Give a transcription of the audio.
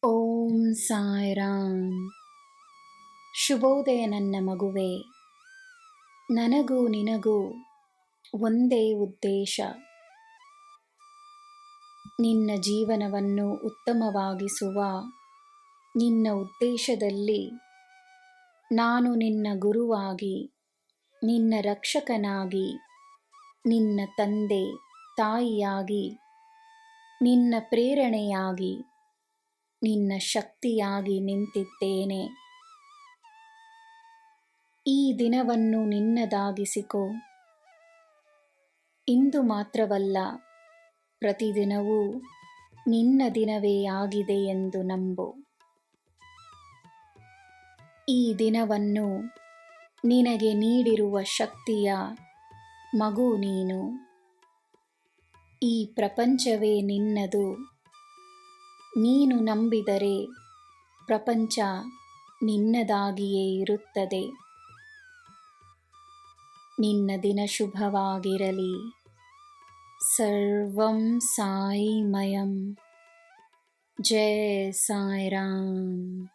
ಓಂ ಸಾಯಿರಾಮ್. ಶುಭೋದಯ ನನ್ನ ಮಗುವೆ. ನನಗೂ ನಿನಗೂ ಒಂದೇ ಉದ್ದೇಶ. ನಿನ್ನ ಜೀವನವನ್ನು ಉತ್ತಮವಾಗಿಸುವ ನಿನ್ನ ಉದ್ದೇಶದಲ್ಲಿ ನಾನು ನಿನ್ನ ಗುರುವಾಗಿ, ನಿನ್ನ ರಕ್ಷಕನಾಗಿ, ನಿನ್ನ ತಂದೆ ತಾಯಿಯಾಗಿ, ನಿನ್ನ ಪ್ರೇರಣೆಯಾಗಿ, ನಿನ್ನ ಶಕ್ತಿಯಾಗಿ ನಿಂತಿದ್ದೇನೆ. ಈ ದಿನವನ್ನು ನಿನ್ನದಾಗಿಸಿಕೊ. ಇಂದು ಮಾತ್ರವಲ್ಲ, ಪ್ರತಿದಿನವೂ ನಿನ್ನ ದಿನವೇ ಆಗಿದೆ ಎಂದು ನಂಬು. ಈ ದಿನವನ್ನು ನಿನಗೆ ನೀಡಿರುವ ಶಕ್ತಿಯ ಮಗು ನೀನು. ಈ ಪ್ರಪಂಚವೇ ನಿನ್ನದು. ನೀನು ನಂಬಿದರೆ ಪ್ರಪಂಚ ನಿನ್ನದಾಗಿಯೇ ಇರುತ್ತದೆ. ನಿನ್ನ ದಿನ ಶುಭವಾಗಿರಲಿ. ಸರ್ವಂ ಸಾಯಿಮಯಂ. ಜೈ ಸಾಯಿರಾಮ್.